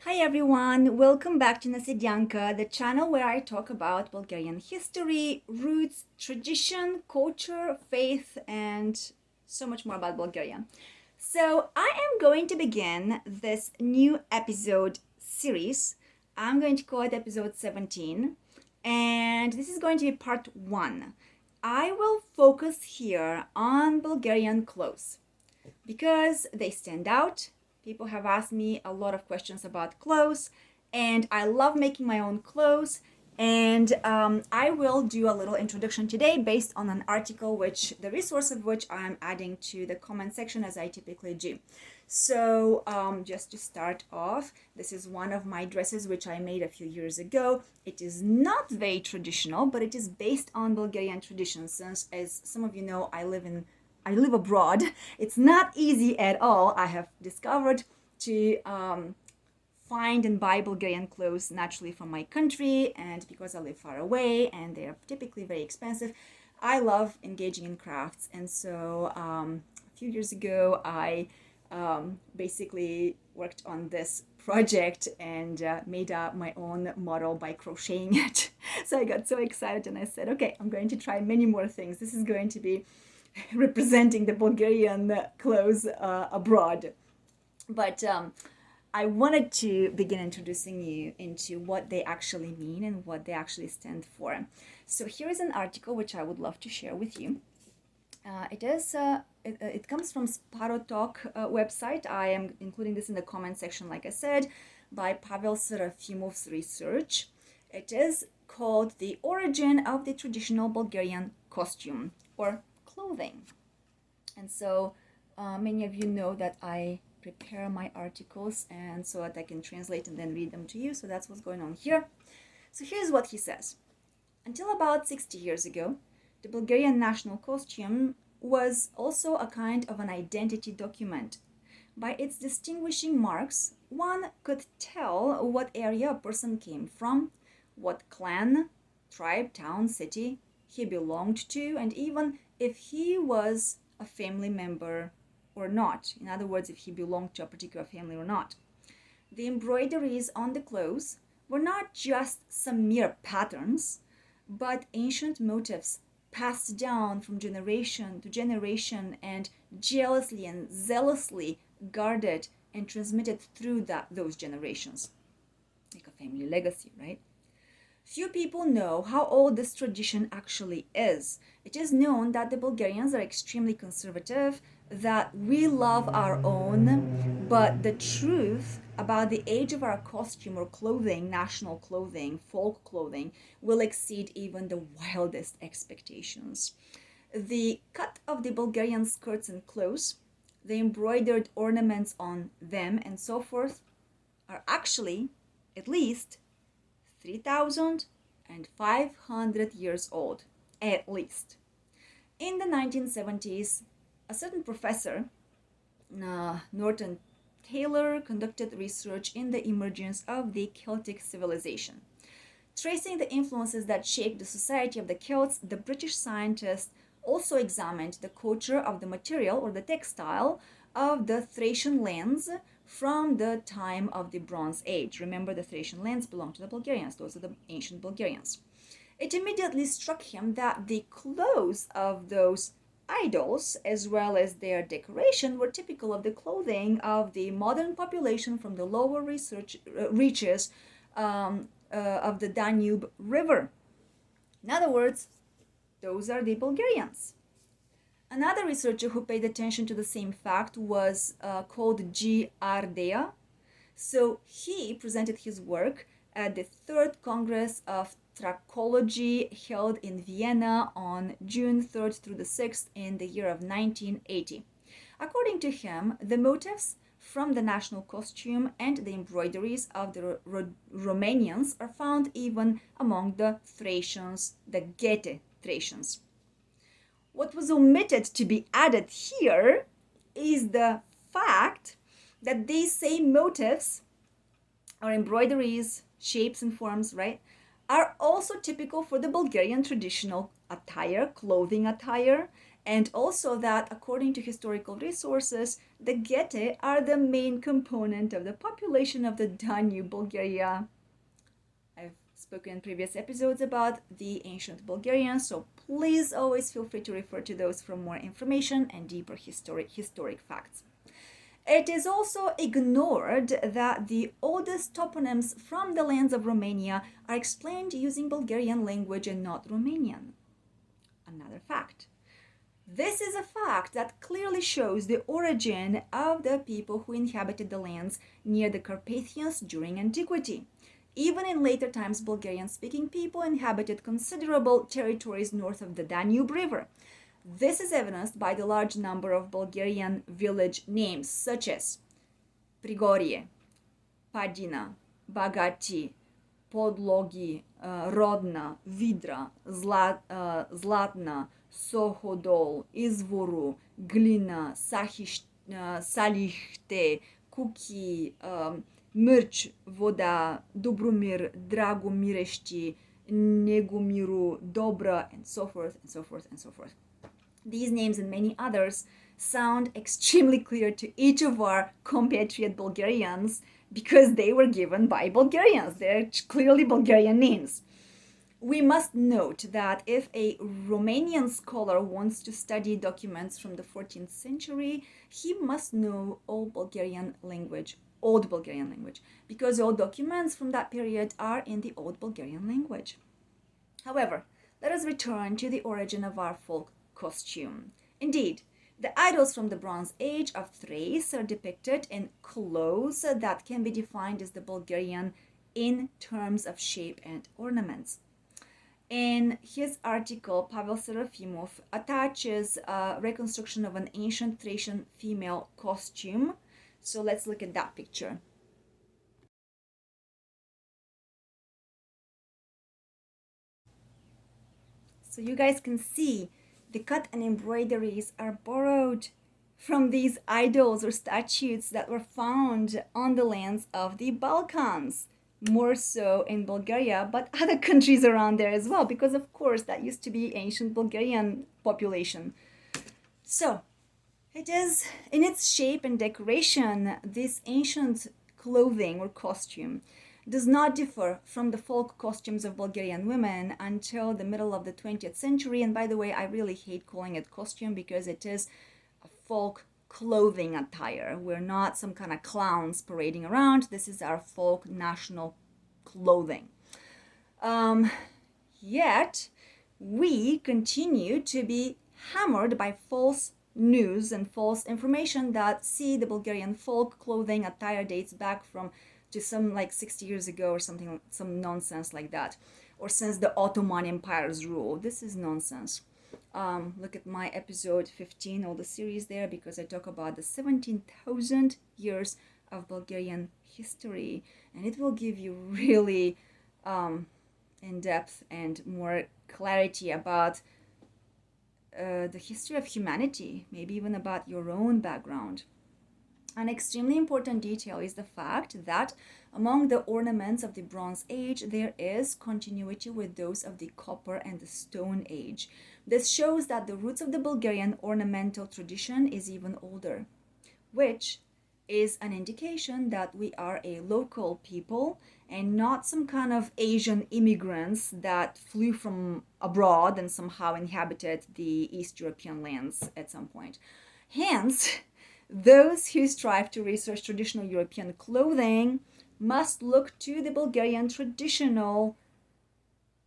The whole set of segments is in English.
Hi everyone, welcome back to Nosii, the channel where I talk about Bulgarian history, roots, tradition, culture, faith, and so much more about Bulgaria. So I am going to begin this new episode series. I'm going to call it episode 17, and this is going to be part 1. I will focus here on Bulgarian clothes because they stand out. People have asked me a lot of questions about clothes, and I love making my own clothes. And I will do a little introduction today based on an article, which the resource of which I'm adding to the comment section as I typically do. So just to start off, this is one of my dresses which I made a few years ago. It is not very traditional, but it is based on Bulgarian traditions. Since, as some of you know, I live abroad. It's not easy at all. I have discovered to find and buy Bulgarian clothes naturally from my country, and because I live far away and they are typically very expensive, I love engaging in crafts. And so a few years ago, I basically worked on this project and made up my own model by crocheting it. So I got so excited and I said, okay, I'm going to try many more things. This is going to be representing the Bulgarian clothes abroad. But I wanted to begin introducing you into what they actually mean and what they actually stand for. So here is an article which I would love to share with you. It comes from Sparotalk website. I am including this in the comment section, like I said, by Pavel Serafimov's research. It is called The Origin of the Traditional Bulgarian Costume or Clothing. And so many of you know that I prepare my articles and so that I can translate and then read them to you. So that's what's going on here. So here's what he says. Until about 60 years ago, the Bulgarian national costume was also a kind of an identity document. By its distinguishing marks, one could tell what area a person came from, what clan, tribe, town, city he belonged to, and even if he was a family member or not. In other words, if he belonged to a particular family or not. The embroideries on the clothes were not just some mere patterns, but ancient motifs passed down from generation to generation and jealously and zealously guarded and transmitted through those generations. Like a family legacy, right? Few people know how old this tradition actually is. It is known that the Bulgarians are extremely conservative, that we love our own, but the truth about the age of our costume or clothing, national clothing, folk clothing, will exceed even the wildest expectations. The cut of the Bulgarian skirts and clothes, the embroidered ornaments on them, and so forth, are actually, at least, 3,500 years old, at least. In the 1970s, a certain professor, Norton Taylor, conducted research in the emergence of the Celtic civilization. Tracing the influences that shaped the society of the Celts, the British scientists also examined the culture of the material or the textile of the Thracian lands from the time of the Bronze Age. Remember, the Thracian lands belong to the Bulgarians, those are the ancient Bulgarians. It immediately struck him that the clothes of those idols, as well as their decoration, were typical of the clothing of the modern population from the lower reaches of the Danube River. In other words, those are the Bulgarians. Another researcher who paid attention to the same fact was called G. Ardea. So he presented his work at the Third Congress of Trachology held in Vienna on June 3rd through the 6th in the year of 1980. According to him, the motifs from the national costume and the embroideries of the Romanians are found even among the Thracians, the Gete Thracians. What was omitted to be added here is the fact that these same motifs or embroideries, shapes and forms, right, are also typical for the Bulgarian traditional attire, clothing attire, And also that, according to historical resources, the Getae are the main component of the population of the Danube, Bulgaria. I've spoken in previous episodes about the ancient Bulgarians, so please always feel free to refer to those for more information and deeper historic facts. It is also ignored that the oldest toponyms from the lands of Romania are explained using Bulgarian language and not Romanian. Another fact. This is a fact that clearly shows the origin of the people who inhabited the lands near the Carpathians during antiquity. Even in later times, Bulgarian-speaking people inhabited considerable territories north of the Danube River. This is evidenced by the large number of Bulgarian village names such as Prigorie, Padina, Bagati, Podlogi, Rodna, Vidra, Zlatna, Sohodol, Izvoru, Glina, Salihte, Kuki, Mârci, Voda, Dobromir, Dragomirești, Negumiru, Dobra, and so forth, and so forth, and so forth. These names and many others sound extremely clear to each of our compatriot Bulgarians because they were given by Bulgarians. They're clearly Bulgarian names. We must note that if a Romanian scholar wants to study documents from the 14th century, he must know Old Bulgarian language, because all documents from that period are in the Old Bulgarian language. However, let us return to the origin of our folk costume. Indeed, the idols from the Bronze Age of Thrace are depicted in clothes that can be defined as the Bulgarian in terms of shape and ornaments. In his article, Pavel Serafimov attaches a reconstruction of an ancient Thracian female costume. So let's look at that picture. So you guys can see the cut and embroideries are borrowed from these idols or statues that were found on the lands of the Balkans, more so in Bulgaria, but other countries around there as well, because of course that used to be ancient Bulgarian population. So it is in its shape and decoration, this ancient clothing or costume does not differ from the folk costumes of Bulgarian women until the middle of the 20th century. And by the way, I really hate calling it costume because it is a folk clothing attire. We're not some kind of clowns parading around. This is our folk national clothing. Yet, we continue to be hammered by false news and false information that see the Bulgarian folk clothing attire dates back from to some like 60 years ago or something, some nonsense like that, or since the Ottoman Empire's rule. This is nonsense. Look at my episode 15, all the series there, because I talk about the 17,000 years of Bulgarian history, and it will give you really in depth and more clarity about the history of humanity, maybe even about your own background. An extremely important detail is the fact that among the ornaments of the Bronze Age, there is continuity with those of the Copper and the Stone Age. This shows that the roots of the Bulgarian ornamental tradition is even older, which is an indication that we are a local people and not some kind of Asian immigrants that flew from abroad and somehow inhabited the East European lands at some point. Hence, those who strive to research traditional European clothing must look to the Bulgarian traditional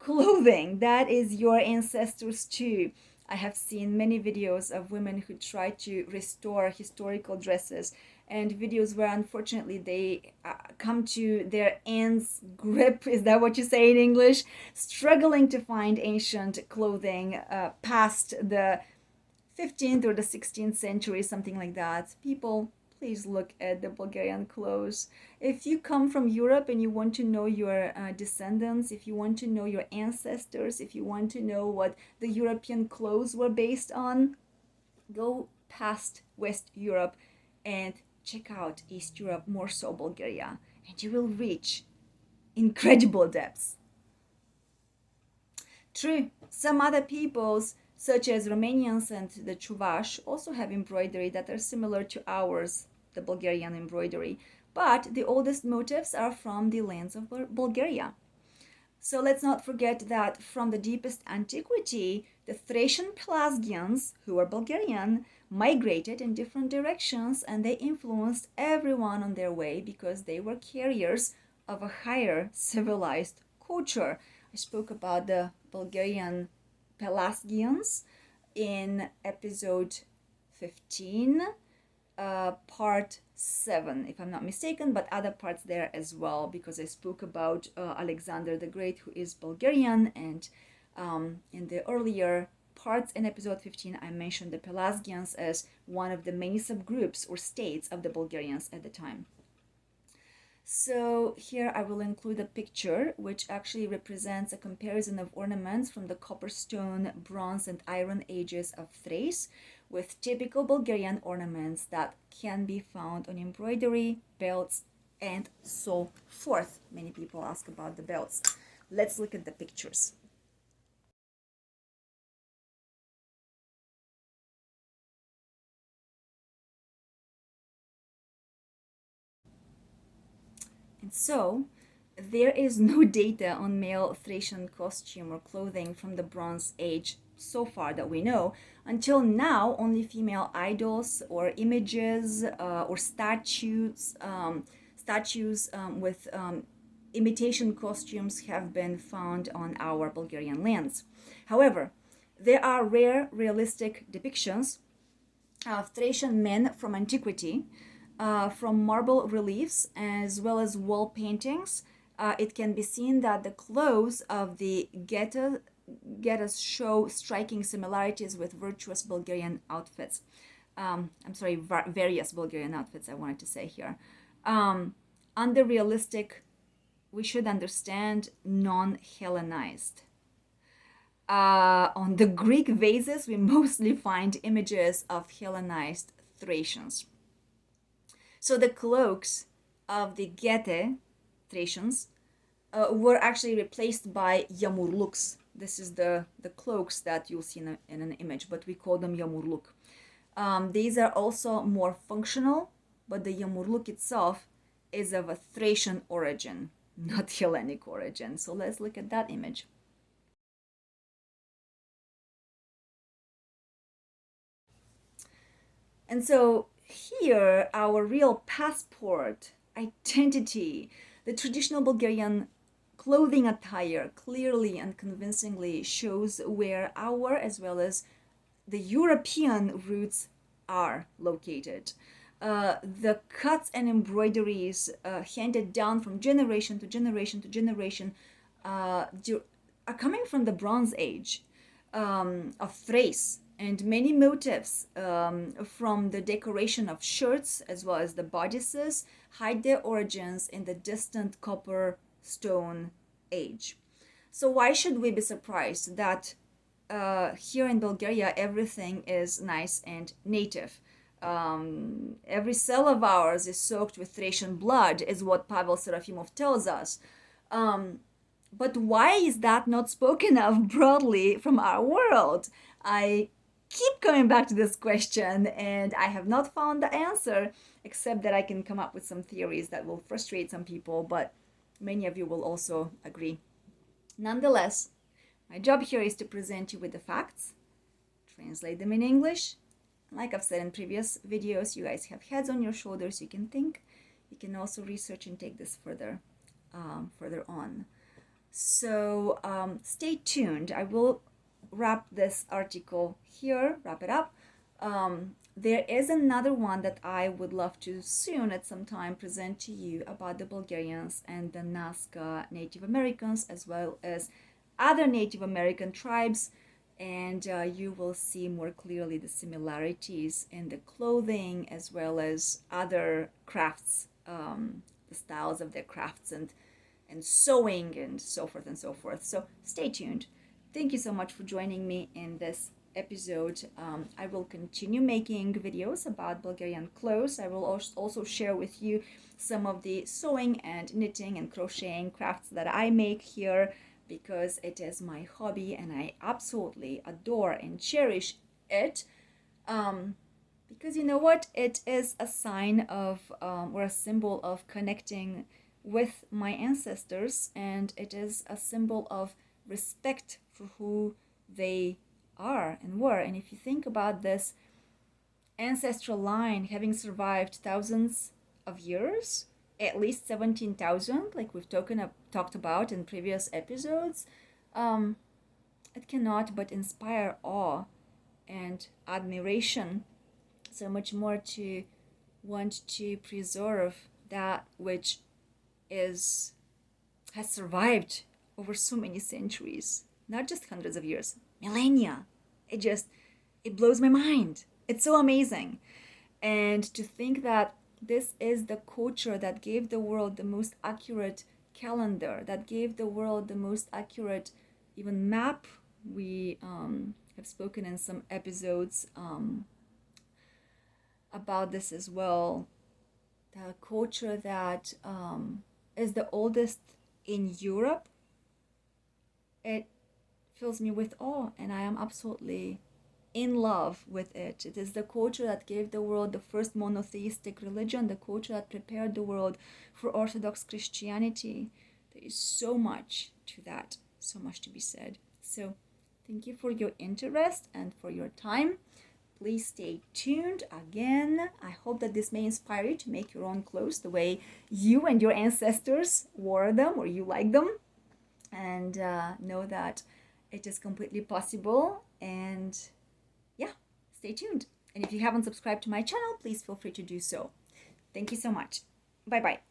clothing. That is your ancestors too. I have seen many videos of women who try to restore historical dresses and videos where unfortunately they come to their end's grip, is that what you say in English? Struggling to find ancient clothing past the 15th or the 16th century, something like that. People, please look at the Bulgarian clothes. If you come from Europe and you want to know your descendants, if you want to know your ancestors, if you want to know what the European clothes were based on, go past West Europe and check out East Europe, more so Bulgaria, and you will reach incredible depths. True, some other peoples such as Romanians and the Chuvash also have embroidery that are similar to ours, the Bulgarian embroidery, but the oldest motifs are from the lands of Bulgaria. So let's not forget that from the deepest antiquity, the Thracian Pelasgians, who were Bulgarian, migrated in different directions and they influenced everyone on their way because they were carriers of a higher civilized culture. I spoke about the Bulgarian Pelasgians in episode 15, part 7, if I'm not mistaken, but other parts there as well, because I spoke about Alexander the Great, who is Bulgarian, and in the earlier parts in episode 15, I mentioned the Pelasgians as one of the many subgroups or states of the Bulgarians at the time. So here I will include a picture which actually represents a comparison of ornaments from the copperstone, bronze, and iron ages of Thrace with typical Bulgarian ornaments that can be found on embroidery, belts, and so forth. Many people ask about the belts. Let's look at the pictures. And so, there is no data on male Thracian costume or clothing from the Bronze Age so far that we know. Until now, only female idols or images or statues with imitation costumes have been found on our Bulgarian lands. However, there are rare realistic depictions of Thracian men from antiquity, from marble reliefs as well as wall paintings. It can be seen that the clothes of the Getas show striking similarities with virtuous Bulgarian outfits. Various Bulgarian outfits, I wanted to say here. Under realistic, we should understand non-Hellenized. On the Greek vases, we mostly find images of Hellenized Thracians. So the cloaks of the Gete Thracians were actually replaced by yamurluks. This is the cloaks that you'll see in an image, but we call them yamurluk. These are also more functional, but the yamurluk itself is of a Thracian origin, not Hellenic origin. So let's look at that image. And so here, our real passport, identity, the traditional Bulgarian clothing attire clearly and convincingly shows where our, as well as the European roots are located. The cuts and embroideries handed down from generation to generation to generation are coming from the Bronze Age of Thrace, and many motifs from the decoration of shirts as well as the bodices hide their origins in the distant copper stone age. So why should we be surprised that here in Bulgaria everything is nice and native? Every cell of ours is soaked with Thracian blood, is what Pavel Serafimov tells us. But why is that not spoken of broadly from our world? I keep coming back to this question and I have not found the answer, except that I can come up with some theories that will frustrate some people, but many of you will also agree. Nonetheless, my job here is to present you with the facts, translate them in English. Like I've said in previous videos, you guys have heads on your shoulders, you can think. You can also research and take this further on. So stay tuned. I will wrap this article here, wrap it up. There is another one that I would love to soon at some time present to you about the Bulgarians and the Nazca Native Americans, as well as other Native American tribes, and you will see more clearly the similarities in the clothing as well as other crafts, the styles of their crafts and sewing and so forth and so forth. So stay tuned. Thank you so much for joining me in this episode. I will continue making videos about Bulgarian clothes. I will also share with you some of the sewing and knitting and crocheting crafts that I make here because it is my hobby and I absolutely adore and cherish it. Because you know what? It is a sign of, or a symbol of connecting with my ancestors, and it is a symbol of respect for who they are and were. And if you think about this ancestral line having survived thousands of years, at least 17,000, like we've talked about in previous episodes, it cannot but inspire awe and admiration, so much more to want to preserve that which is has survived over so many centuries, not just hundreds of years, millennia. It blows my mind. It's so amazing. And to think that this is the culture that gave the world the most accurate calendar, that gave the world the most accurate even map. We have spoken in some episodes about this as well. The culture that is the oldest in Europe, it fills me with awe, and I am absolutely in love with it. It is the culture that gave the world the first monotheistic religion, the culture that prepared the world for Orthodox Christianity. There is so much to that, so much to be said. So thank you for your interest and for your time. Please stay tuned. Again, I hope that this may inspire you to make your own clothes the way you and your ancestors wore them or you like them. And know that it is completely possible. And yeah, stay tuned. And if you haven't subscribed to my channel, please feel free to do so. Thank you so much. Bye-bye.